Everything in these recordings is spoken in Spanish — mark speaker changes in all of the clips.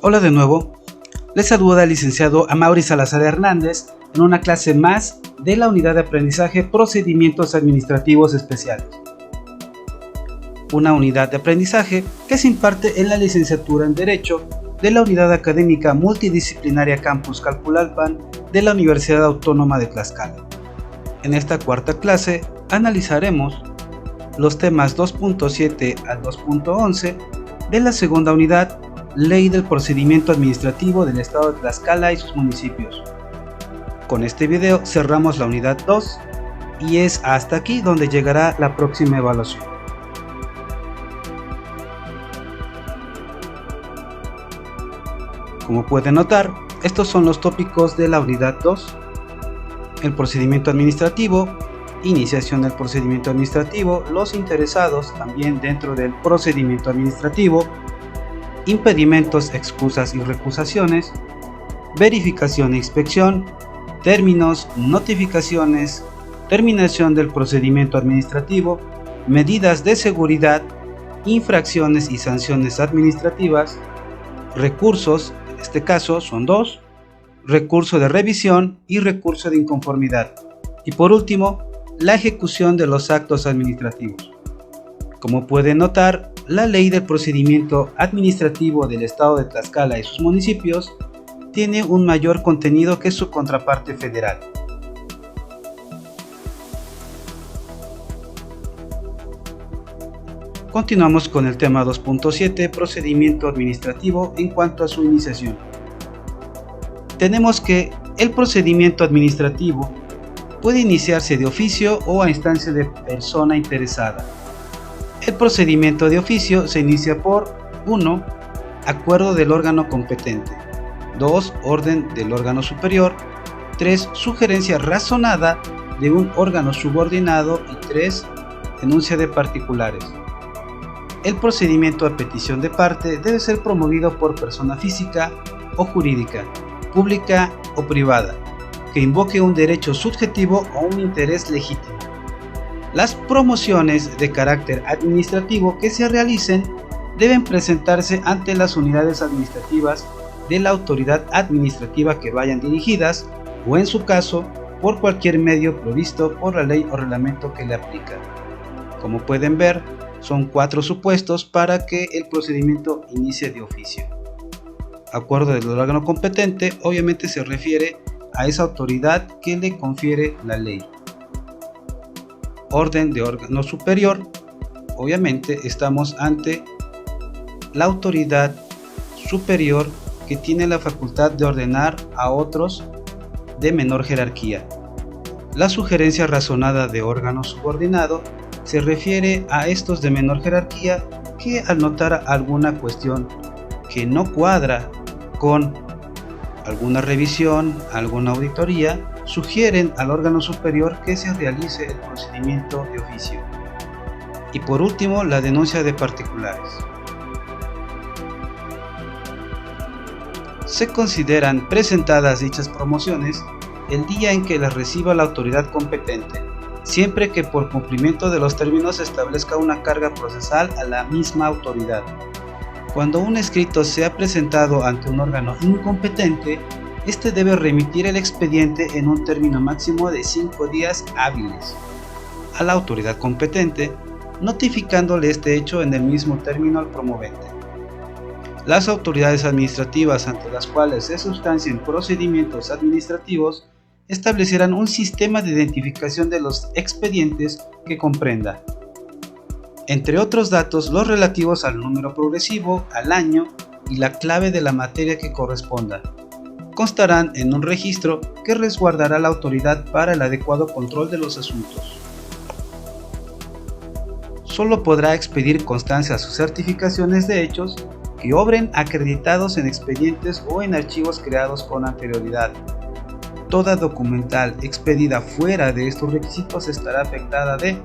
Speaker 1: Hola de nuevo, les saluda el licenciado Amaury Salazar Hernández en una clase más de la unidad de aprendizaje Procedimientos Administrativos Especiales. Una unidad de aprendizaje que se imparte en la licenciatura en Derecho de la Unidad Académica Multidisciplinaria Campus Calpulalpan de la Universidad Autónoma de Tlaxcala. En esta cuarta clase analizaremos los temas 2.7 al 2.11 de la segunda unidad, Ley del Procedimiento Administrativo del Estado de Tlaxcala y sus municipios. Con este video cerramos la unidad 2 y es hasta aquí donde llegará la próxima evaluación. Como pueden notar, estos son los tópicos de la unidad 2, el procedimiento administrativo, iniciación del procedimiento administrativo, los interesados también dentro del procedimiento administrativo, impedimentos, excusas y recusaciones, verificación e inspección, términos, notificaciones, terminación del procedimiento administrativo, medidas de seguridad, infracciones y sanciones administrativas, recursos, en este caso son dos, recurso de revisión y recurso de inconformidad, y por último, la ejecución de los actos administrativos. Como pueden notar, la Ley del Procedimiento Administrativo del Estado de Tlaxcala y sus municipios tiene un mayor contenido que su contraparte federal. Continuamos con el tema 2.7, procedimiento administrativo en cuanto a su iniciación. Tenemos que el procedimiento administrativo puede iniciarse de oficio o a instancia de persona interesada. El procedimiento de oficio se inicia por 1. Acuerdo del órgano competente, 2. Orden del órgano superior, 3. Sugerencia razonada de un órgano subordinado y 3. Denuncia de particulares. El procedimiento a petición de parte debe ser promovido por persona física o jurídica, pública o privada, que invoque un derecho subjetivo o un interés legítimo. Las promociones de carácter administrativo que se realicen deben presentarse ante las unidades administrativas de la autoridad administrativa que vayan dirigidas o en su caso por cualquier medio provisto por la ley o reglamento que le aplica. Como pueden ver, son 4 supuestos para que el procedimiento inicie de oficio. Acuerdo del órgano competente obviamente se refiere a esa autoridad que le confiere la ley. Orden de órgano superior, obviamente estamos ante la autoridad superior que tiene la facultad de ordenar a otros de menor jerarquía. La sugerencia razonada de órgano subordinado se refiere a estos de menor jerarquía que al notar alguna cuestión que no cuadra con alguna revisión, alguna auditoría, sugieren al órgano superior que se realice el procedimiento de oficio. Y por último, la denuncia de particulares. Se consideran presentadas dichas promociones el día en que las reciba la autoridad competente, siempre que por cumplimiento de los términos establezca una carga procesal a la misma autoridad. Cuando un escrito sea presentado ante un órgano incompetente, este debe remitir el expediente en un término máximo de 5 días hábiles a la autoridad competente, notificándole este hecho en el mismo término al promovente. Las autoridades administrativas ante las cuales se sustancien procedimientos administrativos establecerán un sistema de identificación de los expedientes que comprenda, entre otros datos, los relativos al número progresivo, al año y la clave de la materia que corresponda. Constarán en un registro que resguardará la autoridad para el adecuado control de los asuntos. Solo podrá expedir constancias o certificaciones de hechos que obren acreditados en expedientes o en archivos creados con anterioridad. Toda documental expedida fuera de estos requisitos estará afectada de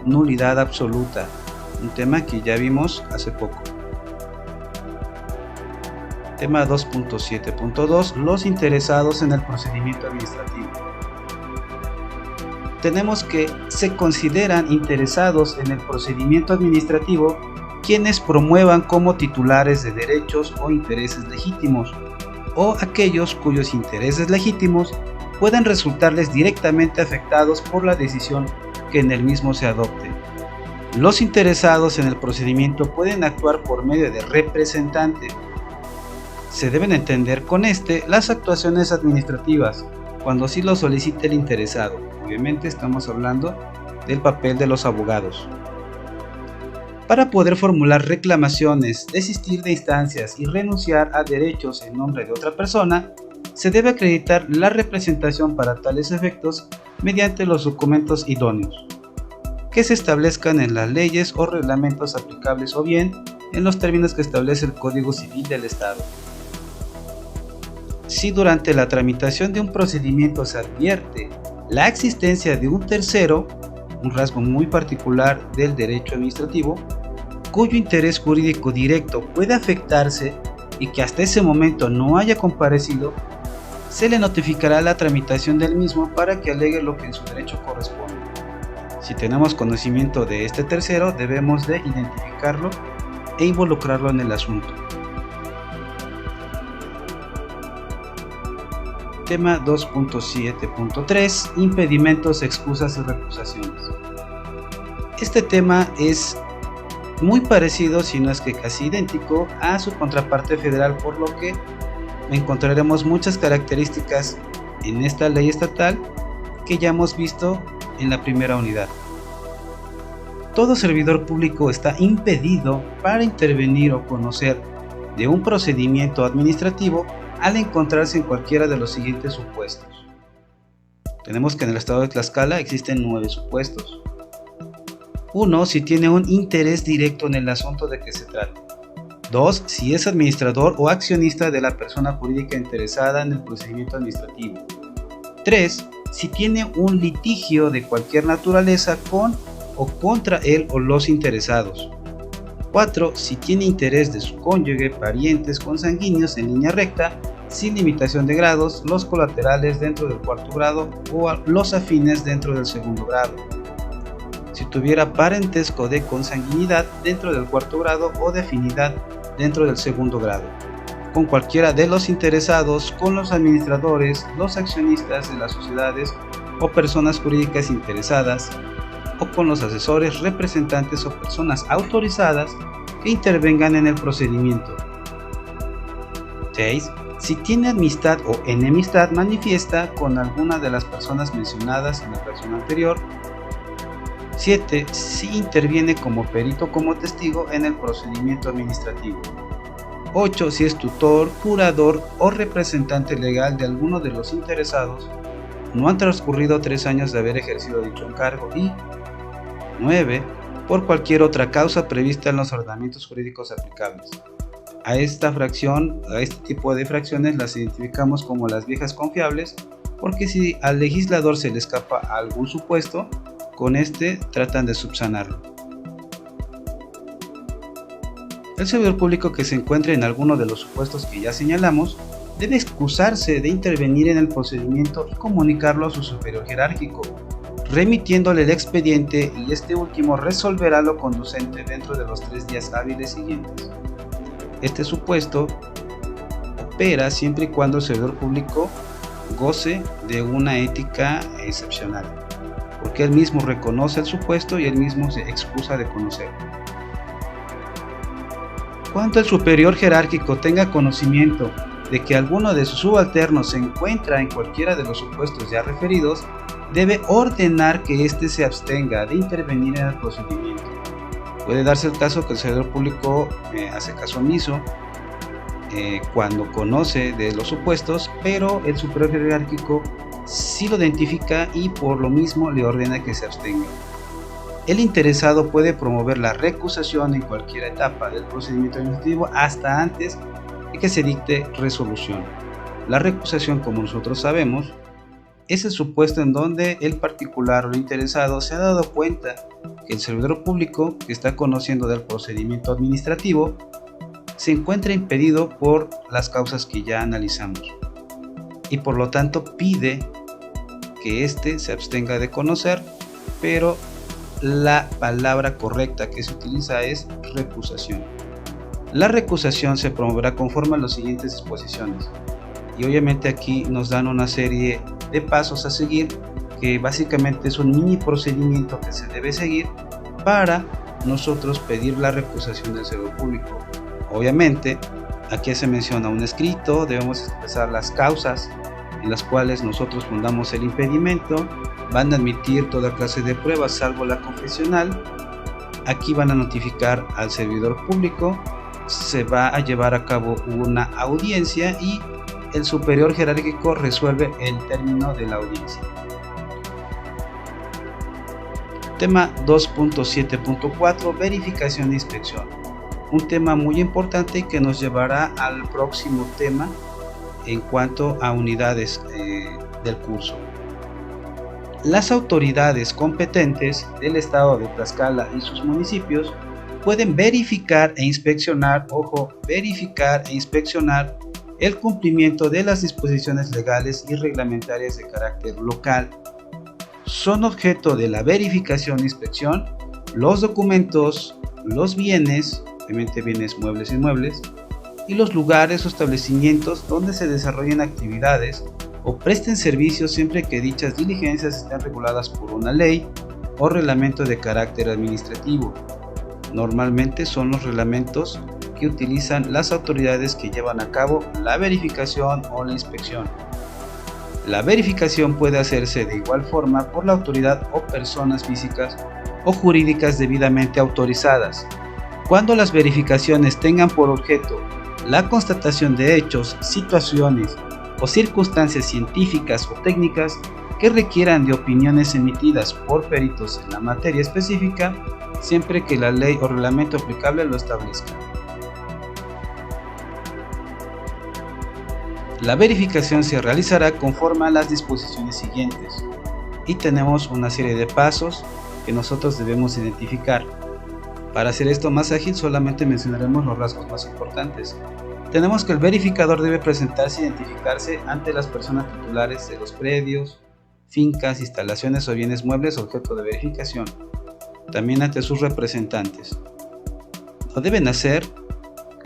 Speaker 1: nulidad absoluta, un tema que ya vimos hace poco. Tema 2.7.2, los interesados en el procedimiento administrativo. Tenemos que se consideran interesados en el procedimiento administrativo quienes promuevan como titulares de derechos o intereses legítimos, o aquellos cuyos intereses legítimos puedan resultarles directamente afectados por la decisión que en el mismo se adopte. Los interesados en el procedimiento pueden actuar por medio de representante. Se deben entender con las actuaciones administrativas, cuando sí lo solicite el interesado. Obviamente estamos hablando del papel de los abogados. Para poder formular reclamaciones, desistir de instancias y renunciar a derechos en nombre de otra persona, se debe acreditar la representación para tales efectos mediante los documentos idóneos, que se establezcan en las leyes o reglamentos aplicables o bien en los términos que establece el Código Civil del Estado. Si durante la tramitación de un procedimiento se advierte la existencia de un tercero, un rasgo muy particular del derecho administrativo, cuyo interés jurídico directo puede afectarse y que hasta ese momento no haya comparecido, se le notificará la tramitación del mismo para que alegue lo que en su derecho corresponde. Si tenemos conocimiento de este tercero, debemos de identificarlo e involucrarlo en el asunto. Tema 2.7.3 Impedimentos, excusas y recusaciones. Este tema es muy parecido, si no es que casi idéntico, a su contraparte federal, por lo que encontraremos muchas características en esta ley estatal que ya hemos visto en la primera unidad. Todo servidor público está impedido para intervenir o conocer de un procedimiento administrativo al encontrarse en cualquiera de los siguientes supuestos. Tenemos que en el estado de Tlaxcala existen 9 supuestos. 1. Si tiene un interés directo en el asunto de que se trate. 2. Si es administrador o accionista de la persona jurídica interesada en el procedimiento administrativo. 3. Si tiene un litigio de cualquier naturaleza con o contra él o los interesados. 4. Si tiene interés de su cónyuge, parientes, consanguíneos en línea recta, sin limitación de grados, los colaterales dentro del cuarto grado o los afines dentro del segundo grado. Si tuviera parentesco de consanguinidad dentro del cuarto grado o de afinidad dentro del segundo grado, con cualquiera de los interesados, con los administradores, los accionistas de las sociedades o personas jurídicas interesadas, o con los asesores, representantes o personas autorizadas que intervengan en el procedimiento. 6. Si tiene amistad o enemistad manifiesta con alguna de las personas mencionadas en la versión anterior. 7. Si interviene como perito o como testigo en el procedimiento administrativo. 8. Si es tutor, curador o representante legal de alguno de los interesados, no han transcurrido 3 años de haber ejercido dicho encargo. Y 9. Por cualquier otra causa prevista en los ordenamientos jurídicos aplicables. A esta fracción, a este tipo de fracciones las identificamos como las viejas confiables, porque si al legislador se le escapa algún supuesto, con tratan de subsanarlo. El servidor público que se encuentre en alguno de los supuestos que ya señalamos debe excusarse de intervenir en el procedimiento y comunicarlo a su superior jerárquico, remitiéndole el expediente, y este último resolverá lo conducente dentro de los 3 días hábiles siguientes. Este supuesto opera siempre y cuando el servidor público goce de una ética excepcional, porque él mismo reconoce el supuesto y él mismo se excusa de conocerlo. Cuando el superior jerárquico tenga conocimiento de que alguno de sus subalternos se encuentra en cualquiera de los supuestos ya referidos, debe ordenar que éste se abstenga de intervenir en el procedimiento. Puede darse el caso que el servidor público hace caso omiso cuando conoce de los supuestos, pero el superior jerárquico sí lo identifica y por lo mismo le ordena que se abstenga. El interesado puede promover la recusación en cualquier etapa del procedimiento administrativo hasta antes de que se dicte resolución. La recusación, como nosotros sabemos, es el supuesto en donde el particular o el interesado se ha dado cuenta que el servidor público que está conociendo del procedimiento administrativo se encuentra impedido por las causas que ya analizamos y por lo tanto pide que éste se abstenga de conocer, pero la palabra correcta que se utiliza es recusación. La recusación se promoverá conforme a las siguientes disposiciones. Y obviamente aquí nos dan una serie de pasos a seguir, que básicamente es un mini procedimiento que se debe seguir para nosotros pedir la recusación del servidor público. Obviamente, aquí se menciona un escrito, debemos expresar las causas en las cuales nosotros fundamos el impedimento, van a admitir toda clase de pruebas salvo la confesional, aquí van a notificar al servidor público, se va a llevar a cabo una audiencia y el superior jerárquico resuelve el término de la audiencia. Tema 2.7.4 Verificación e inspección. Un tema muy importante que nos llevará al próximo tema en cuanto a unidades del curso. Las autoridades competentes del estado de Tlaxcala y sus municipios pueden verificar e inspeccionar, verificar e inspeccionar el cumplimiento de las disposiciones legales y reglamentarias de carácter local. Son objeto de la verificación e inspección los documentos, los bienes, obviamente bienes muebles e inmuebles, y los lugares o establecimientos donde se desarrollen actividades o presten servicios siempre que dichas diligencias estén reguladas por una ley o reglamento de carácter administrativo. Normalmente son los reglamentos que utilizan las autoridades que llevan a cabo la verificación o la inspección. La verificación puede hacerse de igual forma por la autoridad o personas físicas o jurídicas debidamente autorizadas. Cuando las verificaciones tengan por objeto la constatación de hechos, situaciones o circunstancias científicas o técnicas que requieran de opiniones emitidas por peritos en la materia específica, siempre que la ley o reglamento aplicable lo establezca. La verificación se realizará conforme a las disposiciones siguientes y tenemos una serie de pasos que nosotros debemos identificar. Para hacer esto más ágil solamente mencionaremos los rasgos más importantes. Tenemos que el verificador debe presentarse e identificarse ante las personas titulares de los predios, fincas, instalaciones o bienes muebles objeto de verificación, también ante sus representantes. Lo deben hacer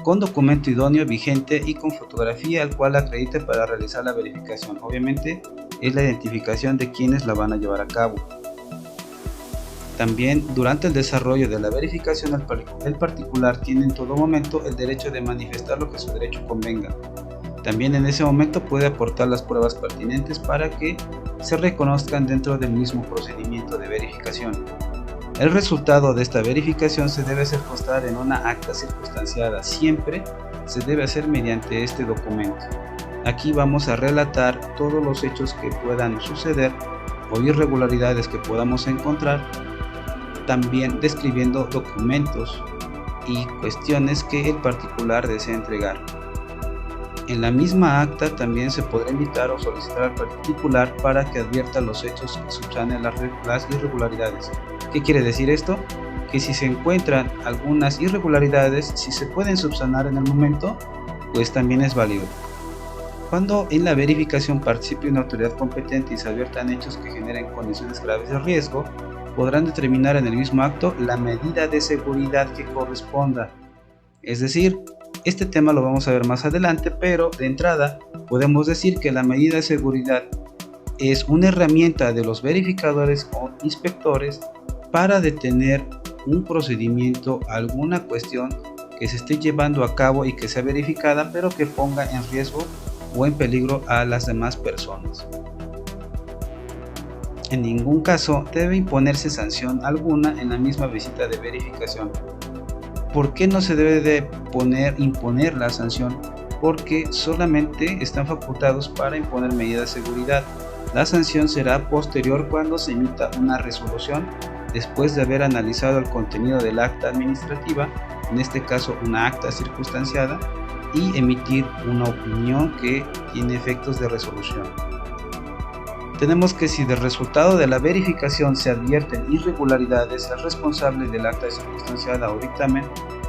Speaker 1: con documento idóneo vigente y con fotografía al cual acredite para realizar la verificación. Obviamente es la identificación de quienes la van a llevar a cabo. También durante el desarrollo de la verificación el particular tiene en todo momento el derecho de manifestar lo que su derecho convenga. También en ese momento puede aportar las pruebas pertinentes para que se reconozcan dentro del mismo procedimiento de verificación. El resultado de esta verificación se debe hacer constar en una acta circunstanciada. Siempre se debe hacer mediante este documento. Aquí vamos a relatar todos los hechos que puedan suceder o irregularidades que podamos encontrar, también describiendo documentos y cuestiones que el particular desea entregar. En la misma acta también se podrá invitar o solicitar al particular para que advierta los hechos que subsanen las irregularidades. ¿Qué quiere decir esto? Que si se encuentran algunas irregularidades, si se pueden subsanar en el momento, pues también es válido. Cuando en la verificación participe una autoridad competente y se adviertan hechos que generen condiciones graves de riesgo, podrán determinar en el mismo acto la medida de seguridad que corresponda. Es decir, este tema lo vamos a ver más adelante, pero de entrada podemos decir que la medida de seguridad es una herramienta de los verificadores o inspectores para detener un procedimiento, alguna cuestión que se esté llevando a cabo y que sea verificada, pero que ponga en riesgo o en peligro a las demás personas. En ningún caso debe imponerse sanción alguna en la misma visita de verificación. ¿Por qué no se debe de imponer la sanción? Porque solamente están facultados para imponer medidas de seguridad. La sanción será posterior cuando se emita una resolución después de haber analizado el contenido del acta administrativa, en este caso una acta circunstanciada, y emitir una opinión que tiene efectos de resolución. Tenemos que si del resultado de la verificación se advierten irregularidades, el responsable del acta circunstanciada o dictamen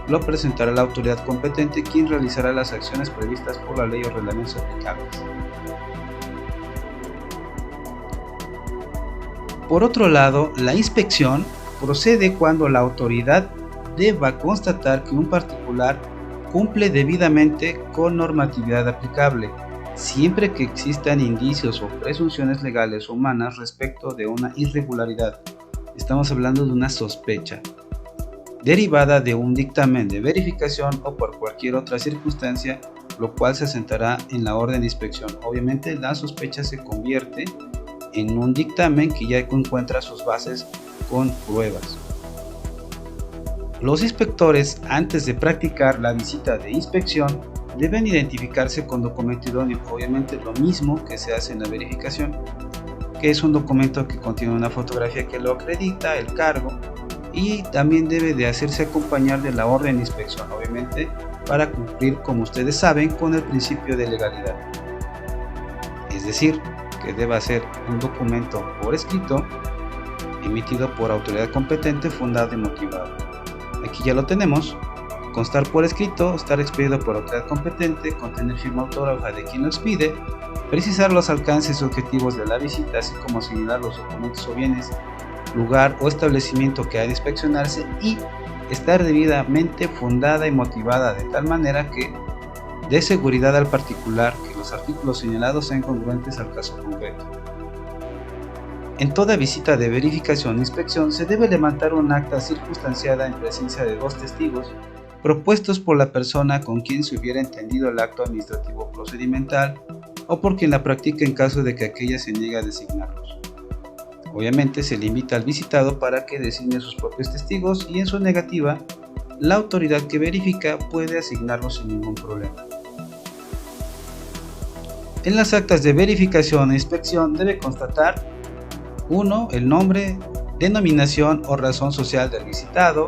Speaker 1: lo presentará a la autoridad competente, quien realizará las acciones previstas por la ley o reglamentos aplicables. Por otro lado, la inspección procede cuando la autoridad deba constatar que un particular cumple debidamente con normatividad aplicable, siempre que existan indicios o presunciones legales o humanas respecto de una irregularidad. Estamos hablando de una sospecha, derivada de un dictamen de verificación o por cualquier otra circunstancia, lo cual se asentará en la orden de inspección. Obviamente la sospecha se convierte en un dictamen que ya encuentra sus bases con pruebas. Los inspectores, antes de practicar la visita de inspección, deben identificarse con documento idóneo, obviamente lo mismo que se hace en la verificación, que es un documento que contiene una fotografía que lo acredita, el cargo, y también debe de hacerse acompañar de la orden de inspección, obviamente para cumplir, como ustedes saben, con el principio de legalidad. Es decir, que deba ser un documento por escrito, emitido por autoridad competente, fundado y motivado. Aquí ya lo tenemos: constar por escrito, estar expedido por autoridad competente, contener firma autógrafa de quien lo expide, precisar los alcances y objetivos de la visita, así como señalar los documentos o bienes, lugar o establecimiento que ha de inspeccionarse, y estar debidamente fundada y motivada de tal manera que dé seguridad al particular que los artículos señalados sean congruentes al caso concreto. En toda visita de verificación e inspección se debe levantar un acta circunstanciada en presencia de 2 testigos propuestos por la persona con quien se hubiera entendido el acto administrativo procedimental o por quien la practica en caso de que aquella se niegue a designarlos. Obviamente se le invita al visitado para que designe sus propios testigos y en su negativa, la autoridad que verifica puede asignarlos sin ningún problema. En las actas de verificación e inspección debe constatar: 1. El nombre, denominación o razón social del visitado,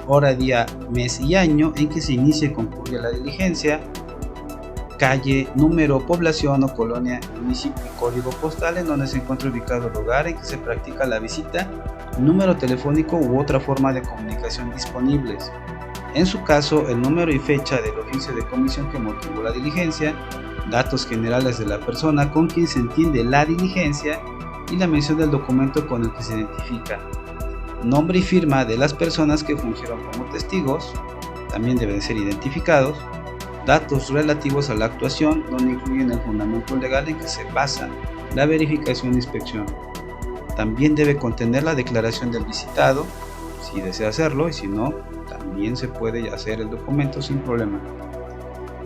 Speaker 1: hora, día, mes y año en que se inicia y concluye la diligencia, calle, número, población o colonia, municipio y código postal en donde se encuentra ubicado el lugar en que se practica la visita, número telefónico u otra forma de comunicación disponibles. En su caso, el número y fecha del oficio de comisión que motivó la diligencia, datos generales de la persona con quien se entiende la diligencia y la mención del documento con el que se identifica, nombre y firma de las personas que fungieron como testigos, también deben ser identificados, datos relativos a la actuación, donde incluyen el fundamento legal en que se basa la verificación e inspección. También debe contener la declaración del visitado, si desea hacerlo, y si no, también se puede hacer el documento sin problema.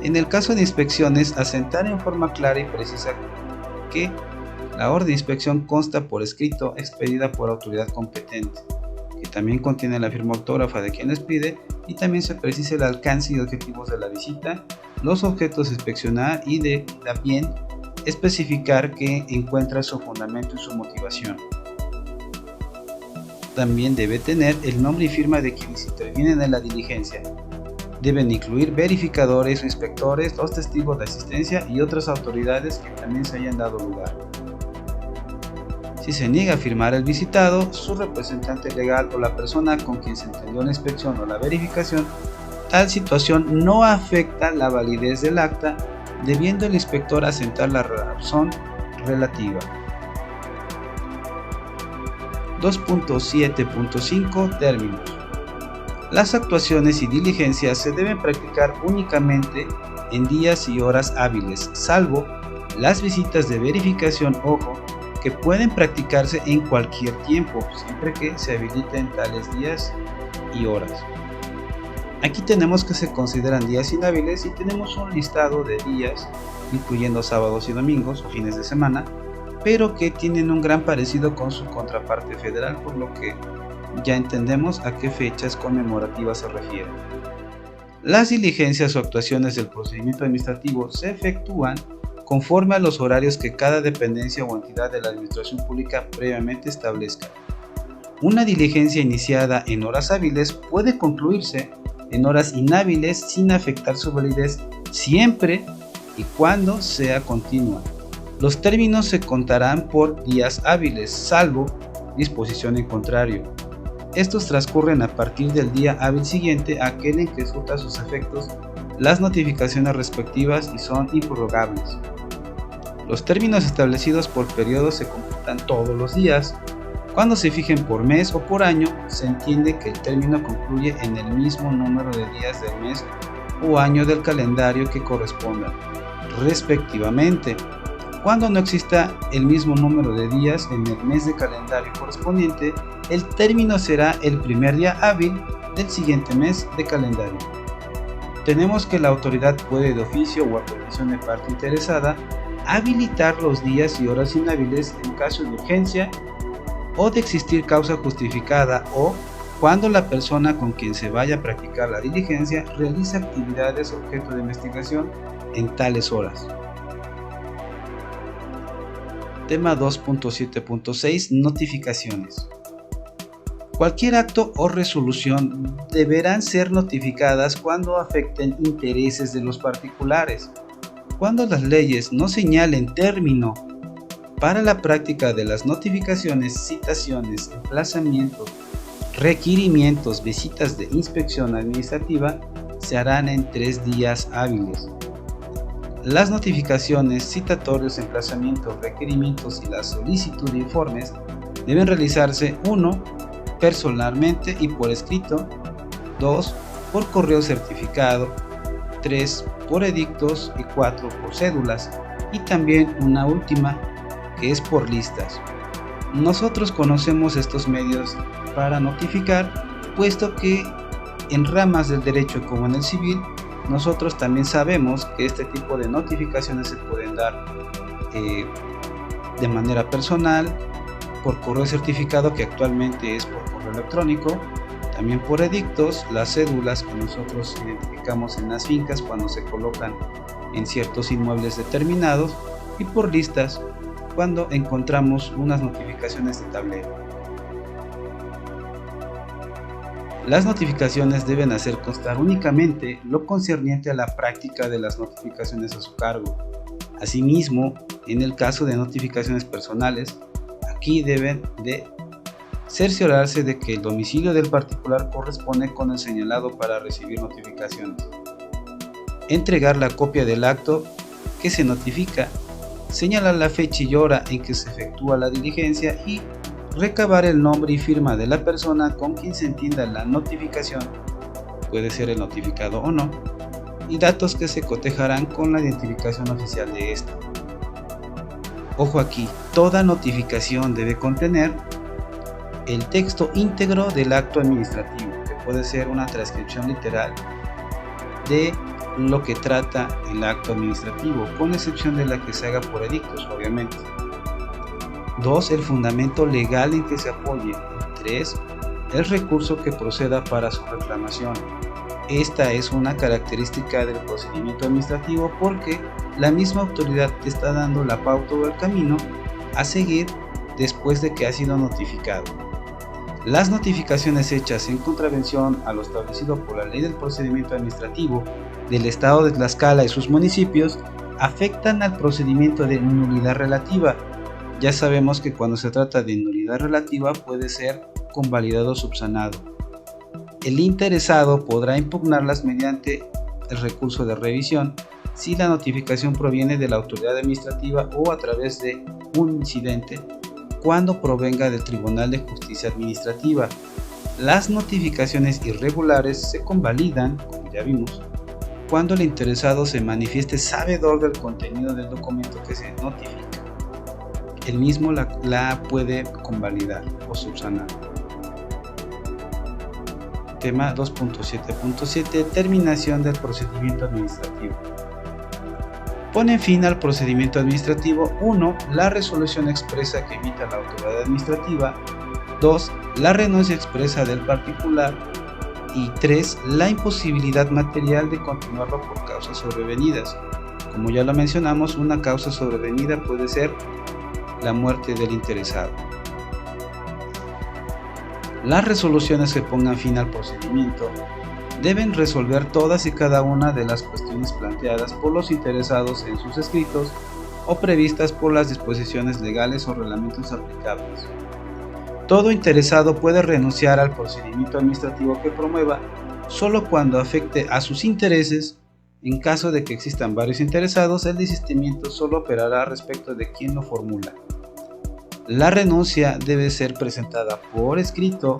Speaker 1: En el caso de inspecciones, asentar en forma clara y precisa que la orden de inspección consta por escrito, expedida por autoridad competente, que también contiene la firma autógrafa de quien expide, y también se precisa el alcance y objetivos de la visita, los objetos a inspeccionar y de también especificar que encuentra su fundamento y su motivación. También debe tener el nombre y firma de quienes intervienen en la diligencia. Deben incluir verificadores o inspectores, los testigos de asistencia y otras autoridades que también se hayan dado lugar. Si se niega a firmar el visitado, su representante legal o la persona con quien se entendió la inspección o la verificación, tal situación no afecta la validez del acta, debiendo el inspector asentar la razón relativa. 2.7.5 Términos. Las actuaciones y diligencias se deben practicar únicamente en días y horas hábiles, salvo las visitas de verificación, ojo, que pueden practicarse en cualquier tiempo, siempre que se habiliten tales días y horas. Aquí tenemos que se consideran días inhábiles y tenemos un listado de días, incluyendo sábados y domingos o fines de semana, pero que tienen un gran parecido con su contraparte federal, por lo que ya entendemos a qué fechas conmemorativas se refieren. Las diligencias o actuaciones del procedimiento administrativo se efectúan conforme a los horarios que cada dependencia o entidad de la administración pública previamente establezca. Una diligencia iniciada en horas hábiles puede concluirse en horas inhábiles sin afectar su validez siempre y cuando sea continua. Los términos se contarán por días hábiles, salvo disposición en contrario. Estos transcurren a partir del día hábil siguiente a aquel en que surta sus efectos las notificaciones respectivas y son improrrogables. Los términos establecidos por periodo se computan todos los días, Cuando se fijen por mes o por año, se entiende que el término concluye en el mismo número de días del mes o año del calendario que correspondan, respectivamente. Cuando no exista el mismo número de días en el mes de calendario correspondiente, el término será el primer día hábil del siguiente mes de calendario. Tenemos que la autoridad puede, de oficio o a petición de parte interesada, habilitar los días y horas inhábiles en caso de urgencia o de existir causa justificada, o cuando la persona con quien se vaya a practicar la diligencia realiza actividades objeto de investigación en tales horas. Tema 2.7.6 Notificaciones. Cualquier acto o resolución deberán ser notificadas cuando afecten intereses de los particulares. Cuando las leyes no señalen término para la práctica de las notificaciones, citaciones, emplazamientos, requerimientos, visitas de inspección administrativa, se harán en 3 días hábiles. Las notificaciones, citatorios, emplazamientos, requerimientos y la solicitud de informes deben realizarse 1. Personalmente y por escrito, 2. por correo certificado, 3. por edictos y 4. por cédulas, y también una última que es por listas. Nosotros conocemos estos medios para notificar, puesto que en ramas del derecho como en el civil, nosotros también sabemos que este tipo de notificaciones se pueden dar de manera personal, por correo certificado, que actualmente es por correo electrónico, también por edictos, las cédulas que nosotros identificamos en las fincas cuando se colocan en ciertos inmuebles determinados, y por listas cuando encontramos unas notificaciones de tablero. Las notificaciones deben hacer constar únicamente lo concerniente a la práctica de las notificaciones a su cargo. Asimismo, en el caso de notificaciones personales, aquí deben de cerciorarse de que el domicilio del particular corresponde con el señalado para recibir notificaciones. Entregar la copia del acto que se notifica, señalar la fecha y hora en que se efectúa la diligencia y recabar el nombre y firma de la persona con quien se entienda la notificación, puede ser el notificado o no, y datos que se cotejarán con la identificación oficial de esta. Ojo aquí, toda notificación debe contener el texto íntegro del acto administrativo, que puede ser una transcripción literal de lo que trata el acto administrativo, con excepción de la que se haga por edictos, obviamente. 2. El fundamento legal en que se apoye. 3. El recurso que proceda para su reclamación. Esta es una característica del procedimiento administrativo porque la misma autoridad te está dando la pauta o el camino a seguir después de que ha sido notificado. Las notificaciones hechas en contravención a lo establecido por la Ley del Procedimiento Administrativo del Estado de Tlaxcala y sus municipios afectan al procedimiento de nulidad relativa. Ya sabemos que cuando se trata de nulidad relativa puede ser convalidado o subsanado. El interesado podrá impugnarlas mediante el recurso de revisión si la notificación proviene de la autoridad administrativa o a través de un incidente cuando provenga del Tribunal de Justicia Administrativa. Las notificaciones irregulares se convalidan, como ya vimos, cuando el interesado se manifieste sabedor del contenido del documento que se notifica. El mismo la puede convalidar o subsanar. Tema 2.7.7 Terminación del procedimiento administrativo. Pone fin al procedimiento administrativo 1. La resolución expresa que emita la autoridad administrativa. 2. La renuncia expresa del particular. Y 3. La imposibilidad material de continuarlo por causas sobrevenidas. Como ya lo mencionamos, una causa sobrevenida puede ser la muerte del interesado. Las resoluciones que pongan fin al procedimiento deben resolver todas y cada una de las cuestiones planteadas por los interesados en sus escritos o previstas por las disposiciones legales o reglamentos aplicables. Todo interesado puede renunciar al procedimiento administrativo que promueva solo cuando afecte a sus intereses. En caso de que existan varios interesados, el desistimiento solo operará respecto de quien lo formula. La renuncia debe ser presentada por escrito,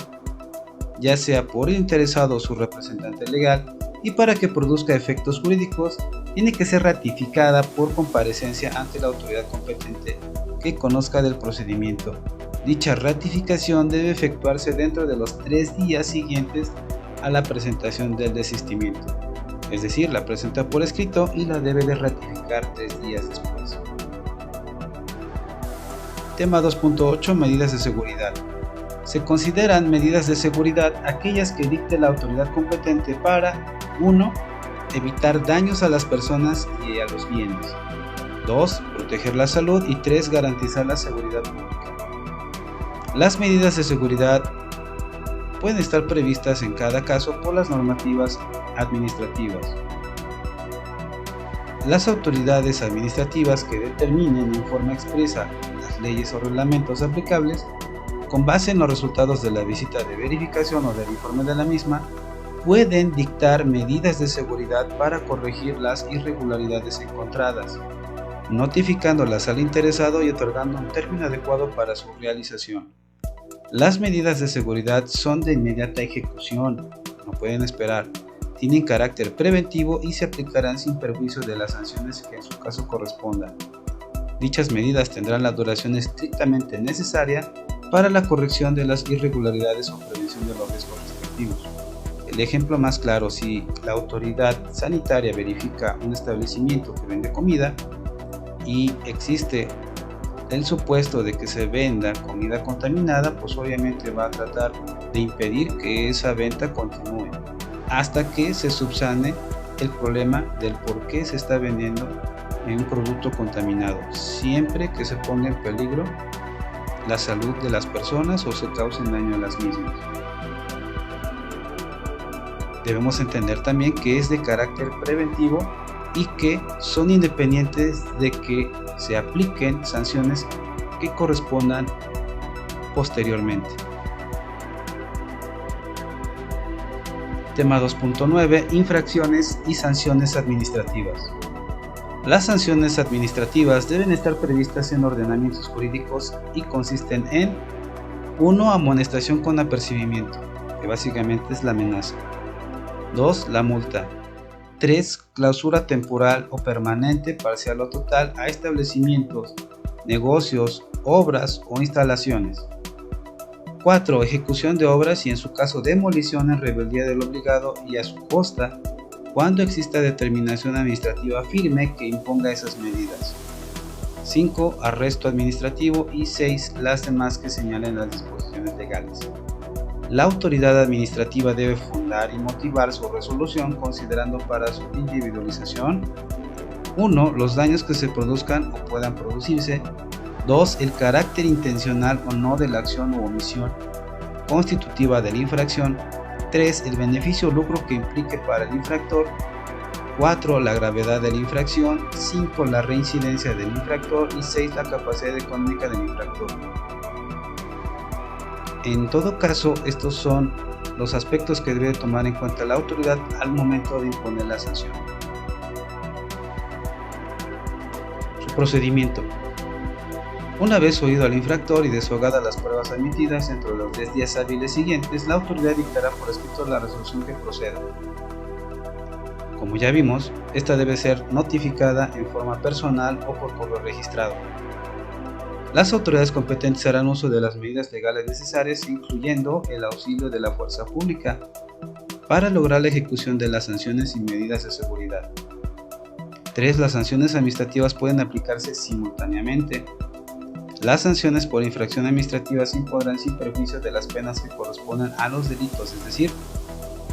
Speaker 1: ya sea por el interesado o su representante legal, y para que produzca efectos jurídicos tiene que ser ratificada por comparecencia ante la autoridad competente que conozca del procedimiento. Dicha ratificación debe efectuarse dentro de los 3 días siguientes a la presentación del desistimiento, es decir, la presenta por escrito y la debe de ratificar 3 días después. Tema 2.8. Medidas de seguridad. Se consideran medidas de seguridad aquellas que dicte la autoridad competente para 1. Evitar daños a las personas y a los bienes. 2. Proteger la salud. Y 3. Garantizar la seguridad pública. Las medidas de seguridad pueden estar previstas en cada caso por las normativas administrativas. Las autoridades administrativas que determinen en forma expresa las leyes o reglamentos aplicables, con base en los resultados de la visita de verificación o del informe de la misma, pueden dictar medidas de seguridad para corregir las irregularidades encontradas, notificándolas al interesado y otorgando un término adecuado para su realización. Las medidas de seguridad son de inmediata ejecución, no pueden esperar, tienen carácter preventivo y se aplicarán sin perjuicio de las sanciones que en su caso correspondan. Dichas medidas tendrán la duración estrictamente necesaria para la corrección de las irregularidades o prevención de los riesgos respectivos. El ejemplo más claro: si la autoridad sanitaria verifica un establecimiento que vende comida y existe el supuesto de que se venda comida contaminada, pues obviamente va a tratar de impedir que esa venta continúe hasta que se subsane el problema del por qué se está vendiendo un producto contaminado, siempre que se ponga en peligro la salud de las personas o se causen daño a las mismas. Debemos entender también que es de carácter preventivo y que son independientes de que se apliquen sanciones que correspondan posteriormente. Tema 2.9. Infracciones y sanciones administrativas. Las sanciones administrativas deben estar previstas en ordenamientos jurídicos y consisten en 1. Amonestación con apercibimiento, que básicamente es la amenaza. 2. La multa. 3. Clausura temporal o permanente, parcial o total, a establecimientos, negocios, obras o instalaciones. 4. Ejecución de obras y en su caso demolición en rebeldía del obligado y a su costa, cuando exista determinación administrativa firme que imponga esas medidas. 5. Arresto administrativo. Y 6. Las demás que señalen las disposiciones legales. La autoridad administrativa debe fundar y motivar su resolución considerando para su individualización 1. Los daños que se produzcan o puedan producirse. 2. El carácter intencional o no de la acción u omisión constitutiva de la infracción. 3. El beneficio o lucro que implique para el infractor. 4. La gravedad de la infracción. 5. La reincidencia del infractor. Y 6. La capacidad económica del infractor. En todo caso, estos son los aspectos que debe tomar en cuenta la autoridad al momento de imponer la sanción. Su procedimiento. Una vez oído al infractor y deshogadas las pruebas admitidas dentro de los 10 días hábiles siguientes, la autoridad dictará por escrito la resolución que proceda. Como ya vimos, esta debe ser notificada en forma personal o por correo registrado. Las autoridades competentes harán uso de las medidas legales necesarias, incluyendo el auxilio de la fuerza pública, para lograr la ejecución de las sanciones y medidas de seguridad. 3. Las sanciones administrativas pueden aplicarse simultáneamente. Las sanciones por infracción administrativa se impondrán sin perjuicio de las penas que correspondan a los delitos, es decir,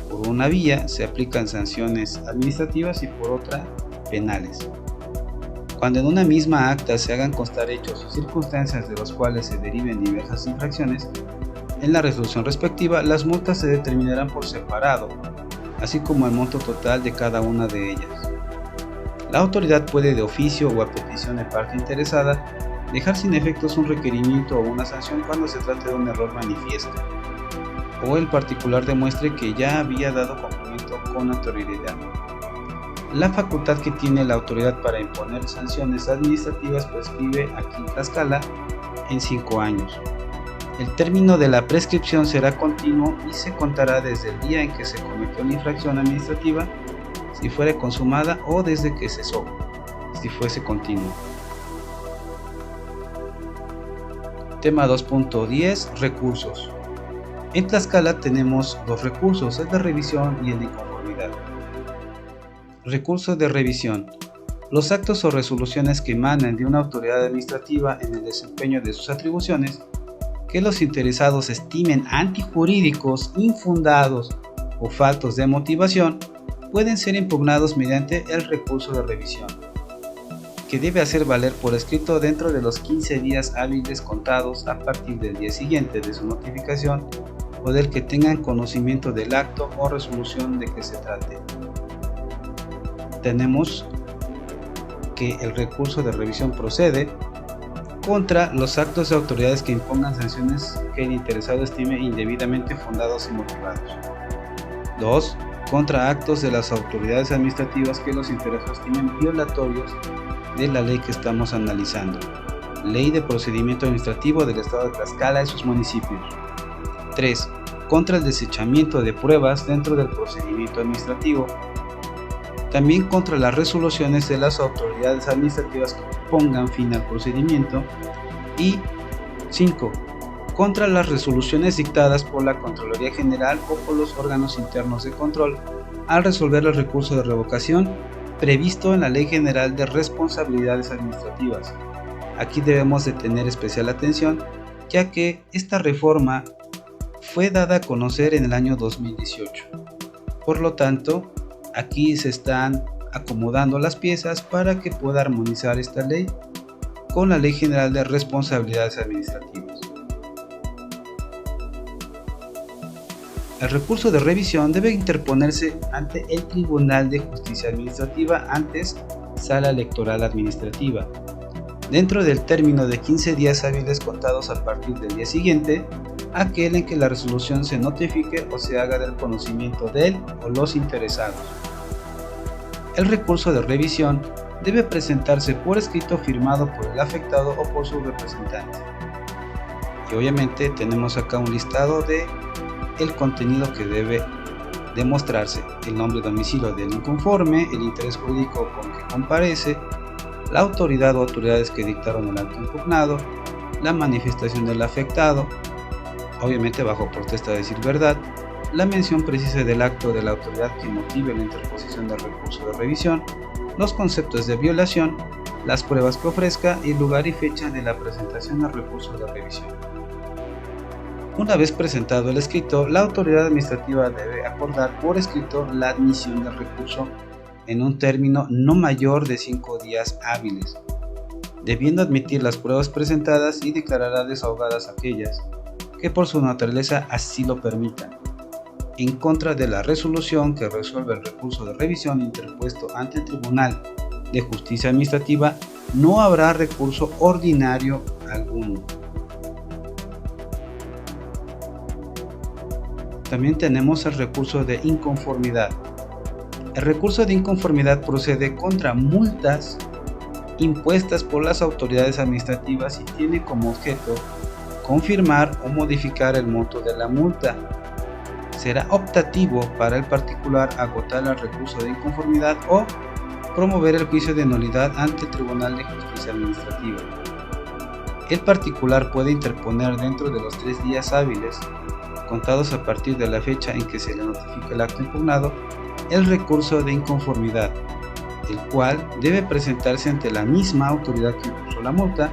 Speaker 1: por una vía se aplican sanciones administrativas y por otra penales. Cuando en una misma acta se hagan constar hechos o circunstancias de los cuales se deriven diversas infracciones, en la resolución respectiva las multas se determinarán por separado, así como el monto total de cada una de ellas. La autoridad puede, de oficio o a petición de parte interesada, dejar sin efectos un requerimiento o una sanción cuando se trate de un error manifiesto, o el particular demuestre que ya había dado cumplimiento con anterioridad. La facultad que tiene la autoridad para imponer sanciones administrativas prescribe aquí en Tlaxcala en 5 años. El término de la prescripción será continuo y se contará desde el día en que se cometió la infracción administrativa, si fuere consumada, o desde que cesó, si fuese continuo. Tema 2.10. Recursos. En Tlaxcala tenemos dos recursos, el de revisión y el de inconformidad. Recurso de revisión. Los actos o resoluciones que emanen de una autoridad administrativa en el desempeño de sus atribuciones, que los interesados estimen antijurídicos, infundados o faltos de motivación, pueden ser impugnados mediante el recurso de revisión, que debe hacer valer por escrito dentro de los 15 días hábiles contados a partir del día siguiente de su notificación o del que tengan conocimiento del acto o resolución de que se trate. Tenemos que el recurso de revisión procede contra los actos de autoridades que impongan sanciones que el interesado estime indebidamente fundados y motivados. 2. Contra actos de las autoridades administrativas que los interesados estimen violatorios de la ley que estamos analizando. Ley de Procedimiento Administrativo del Estado de Tlaxcala y sus municipios. 3. Contra el desechamiento de pruebas dentro del procedimiento administrativo. También contra las resoluciones de las autoridades administrativas que pongan fin al procedimiento. Y 5. Contra las resoluciones dictadas por la Contraloría General o por los órganos internos de control al resolver el recurso de revocación previsto en la Ley General de Responsabilidades Administrativas. Aquí debemos de tener especial atención, ya que esta reforma fue dada a conocer en el año 2018. Por lo tanto, aquí se están acomodando las piezas para que pueda armonizar esta ley con la Ley General de Responsabilidades Administrativas. El recurso de revisión debe interponerse ante el Tribunal de Justicia Administrativa, antes Sala Electoral Administrativa, dentro del término de 15 días hábiles contados a partir del día siguiente, aquel en que la resolución se notifique o se haga del conocimiento de él o los interesados. El recurso de revisión debe presentarse por escrito firmado por el afectado o por su representante. Y obviamente tenemos acá un listado de el contenido que debe demostrarse: el nombre y domicilio del inconforme, el interés jurídico con que comparece, la autoridad o autoridades que dictaron el acto impugnado, la manifestación del afectado, obviamente bajo protesta de decir verdad, la mención precisa del acto de la autoridad que motive la interposición del recurso de revisión, los conceptos de violación, las pruebas que ofrezca y lugar y fecha de la presentación del recurso de revisión. Una vez presentado el escrito, la autoridad administrativa debe acordar por escrito la admisión del recurso en un término no mayor de 5 días hábiles, debiendo admitir las pruebas presentadas y declarará desahogadas aquellas que por su naturaleza así lo permitan. En contra de la resolución que resuelve el recurso de revisión interpuesto ante el Tribunal de Justicia Administrativa, no habrá recurso ordinario alguno. También tenemos el recurso de inconformidad. El recurso de inconformidad procede contra multas impuestas por las autoridades administrativas y tiene como objeto confirmar o modificar el monto de la multa. Será optativo para el particular agotar el recurso de inconformidad o promover el juicio de nulidad ante el Tribunal de Justicia Administrativa. El particular puede interponer dentro de los 3 días hábiles contados a partir de la fecha en que se le notifique el acto impugnado el recurso de inconformidad, el cual debe presentarse ante la misma autoridad que impuso la multa,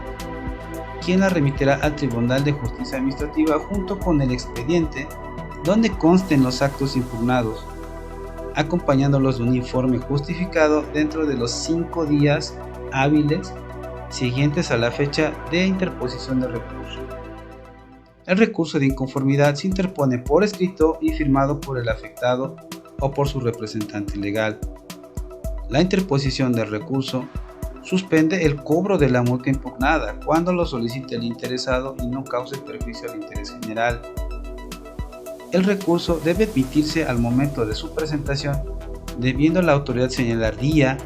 Speaker 1: quien la remitirá al Tribunal de Justicia Administrativa junto con el expediente donde consten los actos impugnados, acompañándolos de un informe justificado dentro de los 5 días hábiles siguientes a la fecha de interposición del recurso. El recurso de inconformidad se interpone por escrito y firmado por el afectado o por su representante legal. La interposición del recurso suspende el cobro de la multa impugnada cuando lo solicite el interesado y no cause perjuicio al interés general. El recurso debe admitirse al momento de su presentación, debiendo la autoridad señalar día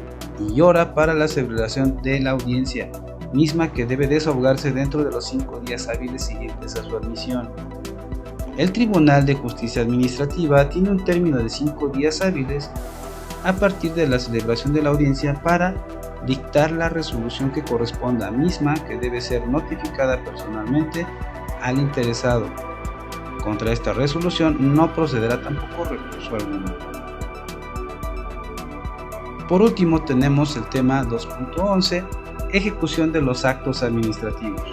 Speaker 1: y hora para la celebración de la audiencia, misma que debe desahogarse dentro de los 5 días hábiles siguientes a su admisión. El Tribunal de Justicia Administrativa tiene un término de 5 días hábiles a partir de la celebración de la audiencia para dictar la resolución que corresponda, misma que debe ser notificada personalmente al interesado. Contra esta resolución no procederá tampoco recurso alguno. Por último tenemos el tema 2.11, ejecución de los actos administrativos.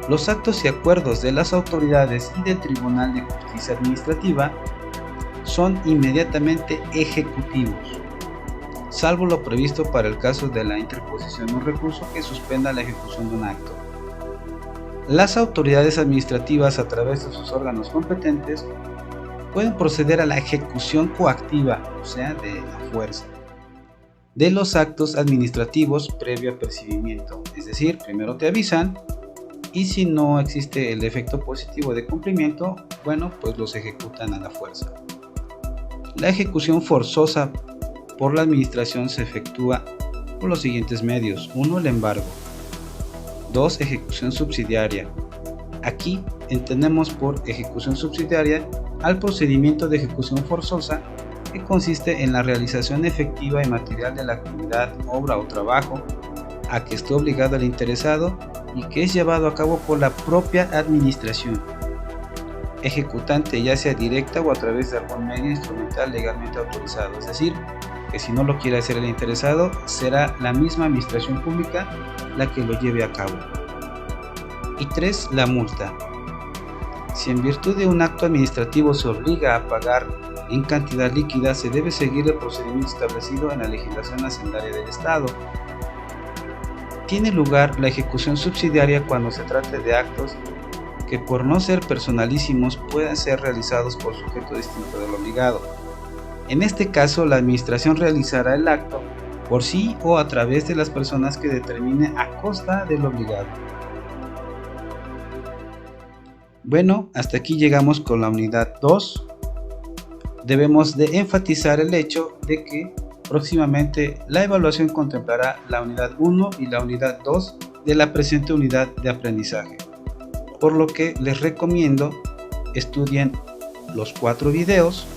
Speaker 1: Los actos y acuerdos de las autoridades y del Tribunal de Justicia Administrativa son inmediatamente ejecutivos, salvo lo previsto para el caso de la interposición de un recurso que suspenda la ejecución de un acto. Las autoridades administrativas, a través de sus órganos competentes, pueden proceder a la ejecución coactiva, o sea, de la fuerza, de los actos administrativos previo apercibimiento, es decir, primero te avisan y si no existe el efecto positivo de cumplimiento, bueno, pues los ejecutan a la fuerza. La ejecución forzosa por la administración se efectúa por los siguientes medios. 1. El embargo. 2. Ejecución subsidiaria. Aquí entendemos por ejecución subsidiaria al procedimiento de ejecución forzosa que consiste en la realización efectiva y material de la actividad, obra o trabajo a que esté obligado el interesado y que es llevado a cabo por la propia administración ejecutante, ya sea directa o a través de algún medio instrumental legalmente autorizado, es decir, que si no lo quiere hacer el interesado, será la misma administración pública la que lo lleve a cabo. Y 3. La multa. Si en virtud de un acto administrativo se obliga a pagar en cantidad líquida, se debe seguir el procedimiento establecido en la legislación hacendaria del Estado. Tiene lugar la ejecución subsidiaria cuando se trate de actos que por no ser personalísimos puedan ser realizados por sujeto distinto del obligado. En este caso, la administración realizará el acto por sí o a través de las personas que determine a costa del obligado. Bueno, hasta aquí llegamos con la unidad 2. Debemos de enfatizar el hecho de que próximamente la evaluación contemplará la unidad 1 y la unidad 2 de la presente unidad de aprendizaje, por lo que les recomiendo estudien los 4 videos,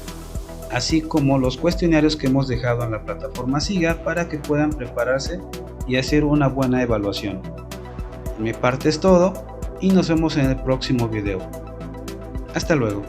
Speaker 1: así como los cuestionarios que hemos dejado en la plataforma SIGA para que puedan prepararse y hacer una buena evaluación. De mi parte es todo y nos vemos en el próximo video. Hasta luego.